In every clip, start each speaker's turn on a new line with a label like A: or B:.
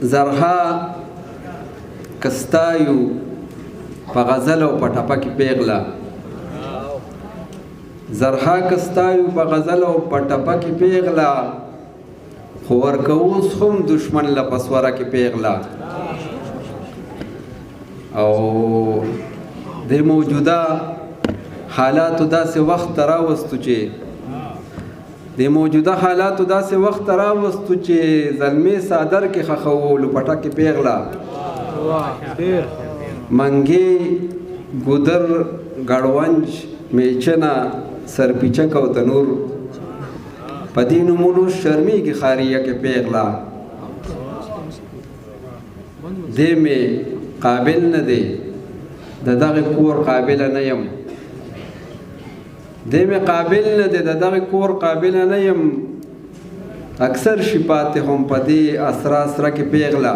A: زرها کستایو په غزل او په ټپه کې پیغله زرها کستایو په غزل او په ټپه کې پیغله خو ورکوس هم دشمن له پسوره کې پیغله او د موجوده حالاتو داسې وخت راوستو چې زلمی صادر کې خخو لپټه کې پیغله منګي ګودر ګړونج میچنا سرپیچک او تنور پدې نومونو شرمي کې خاریه کې پیغله دې مې قابل نه دی د دغه کور قابل نه یم اکثر شپات هم پدې اسرا کې پیغله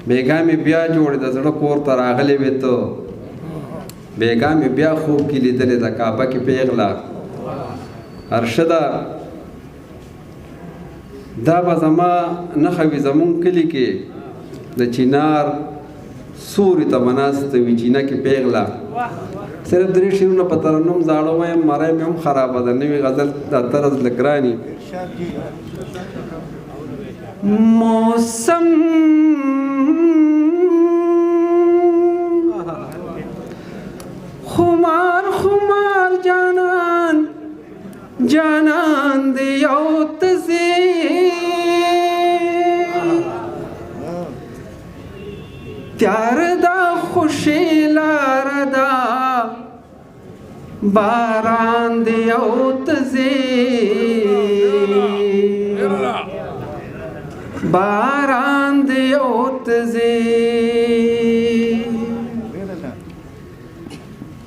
A: بیګا مې بیا جوړ د زړه کور ته راغلی وې ته بیګا مې بیا خوب کې لیدلې د کعبه کې پیغله ارشده دا به زما نښه وي زمونږ کلي کې د چینار سوري ته مناسته وي چینه کې پیغله صرف درې شعرونه په ترنم زاړه وایم مرۍ مې هم خرابه ده نوې غزل دا طرز لږ ګراني موسم خمار خمار جانان دی یو تزی تیار دا خوشی لار دا باران دی یو تزی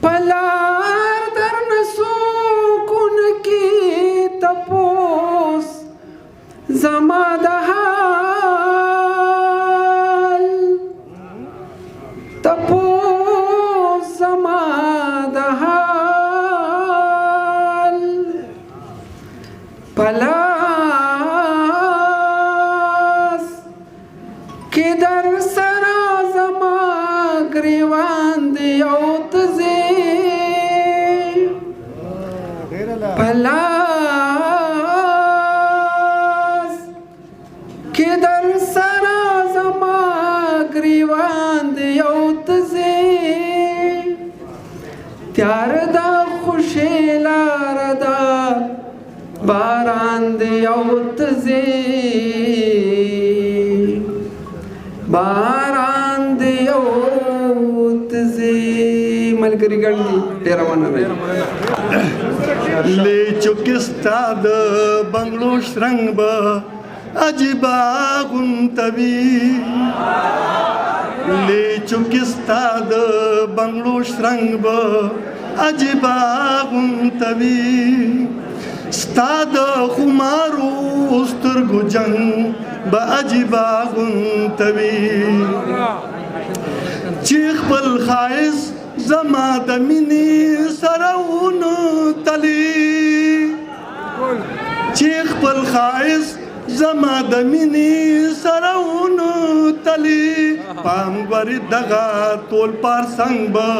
A: پلار در نسوکن کی تپوس زما د حال تپوس زما د حال پلاس کی در سرا زما گریوان دی او تزی پلاس کی در سرا زما گریوان دی او تزی تیار دا خوشی لار دا باران دی او تزی باران دی او تزی ملګری ګڼدي ډېره مننه
B: لے چکستا د بنگلو شرنگ با عجیبا غنتوی لے چکستا د بنگلو شرنگ با عجیبا غنتوی ستا د خمارو سترګو جنگ با عجیبا غنتوی چې خپل خایس زما د مینې سره ونه تلي چې خپل خایس زما د مینې سره ونه تلي پام ګورې دغه ټول پارسنګ به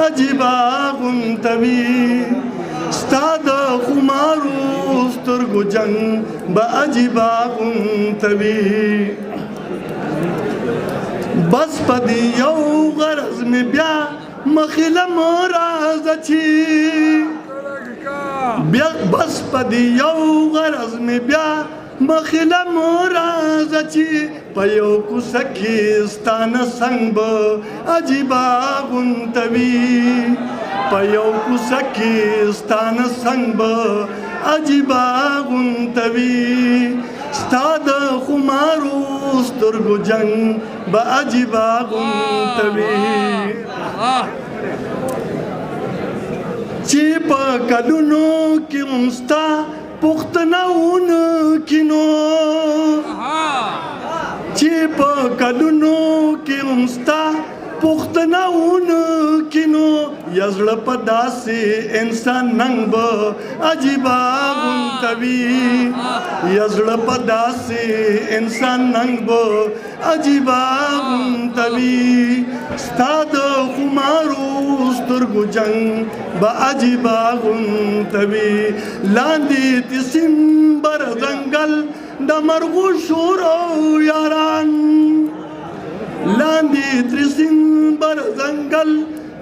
B: عجیبه غونتوي ستا د خمارو سترګو جنګ به عجیبه غونتوي بس په دې یو غرض مې بیا مخله مراز چی بیا بس پدی یو غرض می بیا مخله مراز چی پیو کو سکیستان سنگ با عجیبا غنتوی پیو کو سکیستان سنگ با عجیبا غنتوی ستا د خمارو سترګو جنگ با عجیبا غنتوی چې په کلونو کې مستا پختناونه کینو چې په کلونو کې مستا پختناونه کینو یزړه په داسې انسان ننګ به عجیبه غونتوي یزړه په داسې انسان ننګ به عجیبه غونتوي ستا د خمارو سترګو جنګ به عجیبه غونتوي لاندې د سمبر ځنګل د مرغو شور او یاران لاندې تر سمبر ځنګل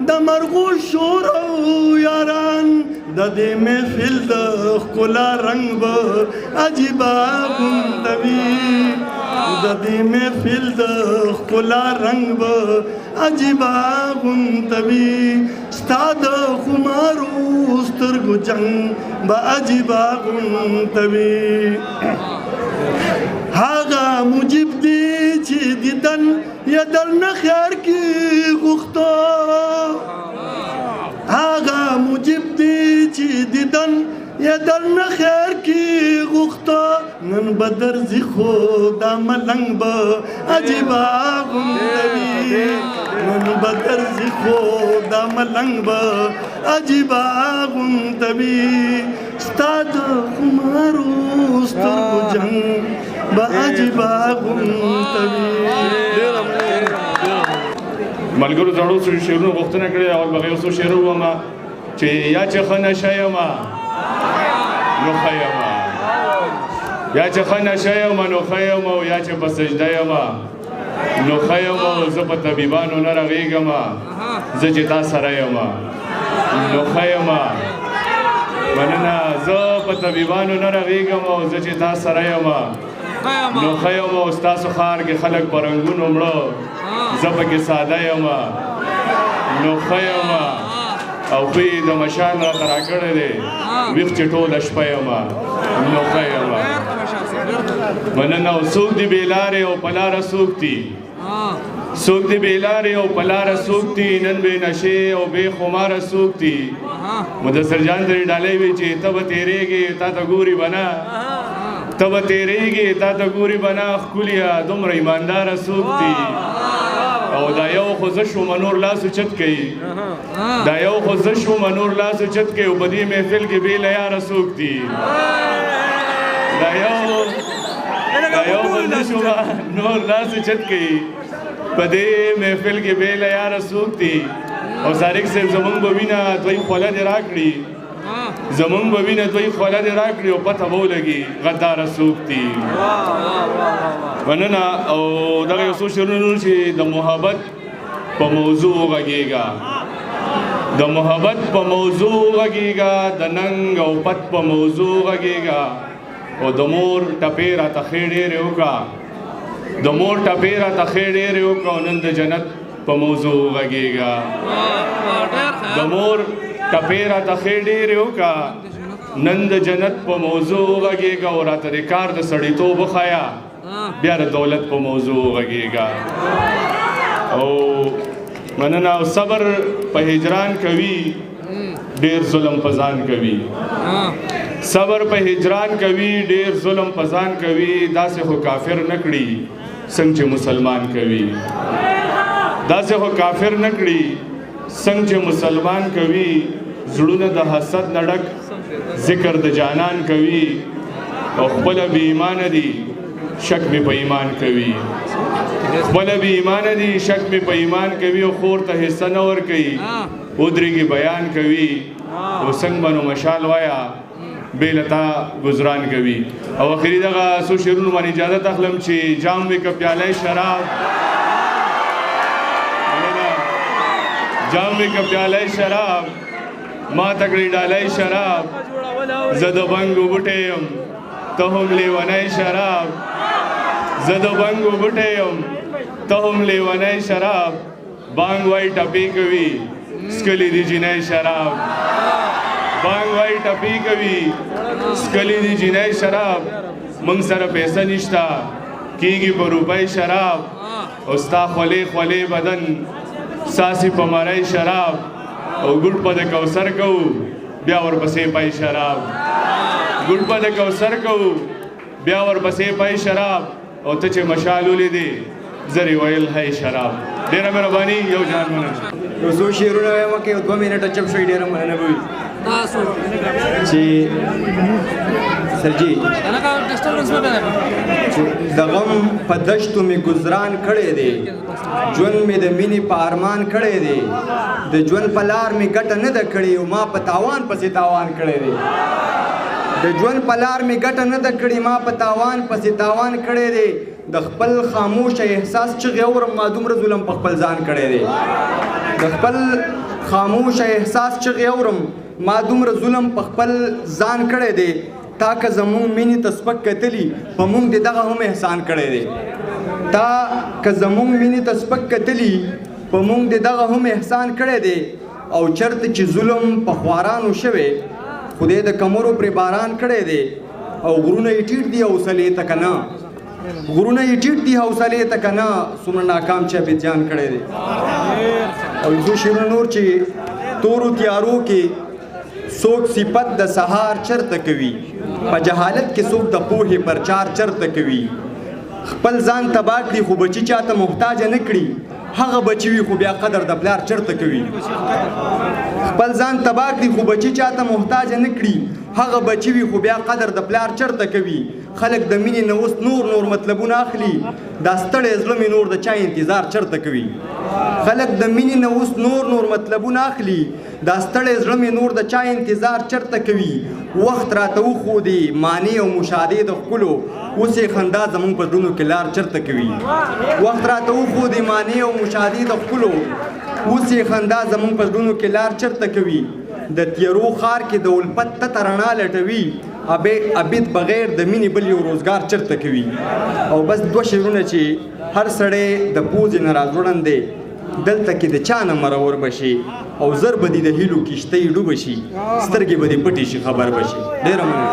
B: د مرغو شور او یاران د دې محفل د ښکلا رنګ به عجیبه غونډوي د دې محفل د ښکلا رنګ به عجیبه غونډوي ستا د خمارو سترګو جنګ به عجیبه غونډوي هغه مجيب دی چې دیدن یا درنه خیر کې غوښته هغه مجيب دی چې دیدن یا درنه خیر کې غوښته نن به درځي خو دا ملنګ به عجیبه غونډوي نن به درځي خو دا ملنګ به عجیبه غونډوي ستا د خمارو سترګو جنګ به عجیبه غونډوي
C: ملګرو زړو شعرونو غوښتنه کړې اول به یو څو شعر ووایم چې یا چې ښه نشه یم نو ښه یم یا چې ښه نشه یم نو ښه یم او یا چې په سجده یم نو ښه یم او زه په طبیبانو نه رغېږم زه چې تا سره یم نو ښه یم مننه زه په طبیبانو نه رغېږم او زه چې تا سره یم نو ښه یم او ستاسو ښار کې خلک په رنګونو مړه زه پکې ساده یم نو ښه یم او خوی د مشال راته راکړی دی ویښ چې ټوله شپه یم نو ښه یم مننه او څوک دې بې لارې او په لاره څوک دي څوک دې بې لارې او په لاره څوک دي نن بې نشې او بې خماره څوک دي مدثر جان ترې ډالۍ وي چې ته به تېرېږې تا ته ګوري به نه ته به تېرېږې تا ته ګوري به نه ښکليه دومره ایمانداره څوک دي او دا یو خو زه شوم نور لاس اوچت کوي دا یو خو زه شوم نور لاس اوچت کوي او په دې محفل کې بې له یاره څوک دي دا یو خو زه شوم نور لاس اوچت کوي په دې محفل کې بې له یاره څوک دي او سارق صاحب زمونږ به وینه دوی خوله دې راکړي زمونږ به وینه دوی خوله دې راکړي او پته به ولګي غداره څوک دي مننه او دغه یو څو شعرونه چې د محبت په موضوع غږېږه د محبت په موضوع غږېږه د ننګ او پت په موضوع غږېږه او د مور ټپې راته ښې ډېرې وکړه د مور ټپې راته ښې ډېرې وکړه او نن د جنت په موضوع غږېږه د مور ټپې راته ښې ډېرې وکړه نن د جنت په موضوع غږېږه او راته د کار د سړیتوب وښایه بیا د دولت په موضوع غږېږه او مننه او صبر په هجران کوي ډېر ظلم په ځان کوي صبر په هجران کوي ډېر ظلم په ځان کوي داسې خو کافر نه کړي څنګه چې مسلمان کوي داسې خو کافر نه کړي څنګه چې مسلمان کوي زړونه د حسد نه ډک ذکر د جانان کوي او خپله بې ایمانه دي شک مې په ایمان کوي خپله بې ایمانه دي شک مې په ایمان کوي او خور ته حصه نه ورکوي ودرېږي بیان کوي او څنګه به نو مشال وایه بې له تا ګزران کوي او اخري دغه څو شعرونو باندې اجازت اخلم چې جام وي که پیاله شراب جام وي که پیاله شراب ما تکړې ډالۍ شراب زه د بنګو بوټی یم ته هم لیونی شراب زه د بنګو بوټی یم ته هم لیونی شراب بانګ وای ټپې کوي سکلی دی جنۍ شراب بانګ وای ټپې کوي سکلی دی جنۍ شراب موږ سره پیسه نشته کیږي په روپۍ شراب او ستا خولې خولې بدن ساسي په مرۍ شراب او ګډ په د کوثر کوو بیا ورپسې پای شراب ګډ په د کوثر کوو بیا ورپسې پای شراب او ته چې مشال ولیدې زری ویل هی شراب ډېره مهرباني یو جان مننه
D: یو څو شعرونه وایم که یو 2 منټه چپ شوي ډېره مننه به وي چې سرجي د غم په دشتو مې ګزران کړی دی ژوند مې د مینې په ارمان کړی دی د ژوند په لار مې ګټه نه ده کړې او ما په تاوان پسې تاوان کړی دی د ژوند په لار مې ګټه نه ده کړې ما په تاوان پسې تاوان کړی دی د خپل خاموشه احساس چغې اورم ما دومره ظلم په خپل ځان کړی دی د خپل خاموشه احساس چغې اورم ما دومره ظلم په خپل ځان کړی دی تا که زمونږ مینې ته سپک کتلي په مونږ دې دغه هم احسان کړی دی تا که زمونږ مینې ته سپک کتلي په مونږ دې دغه هم احسان کړی دی او چرته چې ظلم په خوارانو شوی خدای د کمرو پرې باران کړی دی او غرونه یې ټیټ دي حوصلې ته که نه غرونه یې ټیټ دي حوصلې ته که نه څومره ناکام چې عبیدجان کړی دی او یو څو شعرونه نور چې تورو تیارو کې څوک صفت د سهار چرته کوي په جهالت کې څوک د پوهې پرچار چرته کوي خپل ځان تباه کړي خو بچي چاته محتاج نه کړي هغه بچي وي خو بیا قدر د پلار چرته کوي خپل ځان تباه کړي خو بچي چاته محتاج نه کړي هغه بچي وي خو بیا قدر د پلار چرته کوي خلک د مینې نه اوس نور مطلبونه اخلي دا ستړی زړه مې نور د چا انتظار چرته کوي خلک د مینې نه اوس نور مطلبونه اخلي دا ستړی زړه مې نور د چا انتظار چرته کوي وخت راته وښودې معنی او مشاهدې د ښکلو اوس یې خندا زموږ په زړونو کې لار چرته کوي وخت راته وښودې معنی او مشاهدې د ښکلو اوس یې خندا زموږ په زړونو کې لار چرته کوي د تیرو خار کې د الفت تته رڼا لټوي عبید بغیر د مینې بل یو روزګار چرته کوي او بس 2 شعرونه چې هر سړی د پوزې نه راځوړن دی دلته کې د چا نه مرور بشي او زر به دې د هیلو کښتۍ ډوبه شي سترګې به دې پټې شي خبر بشي ډېره مننه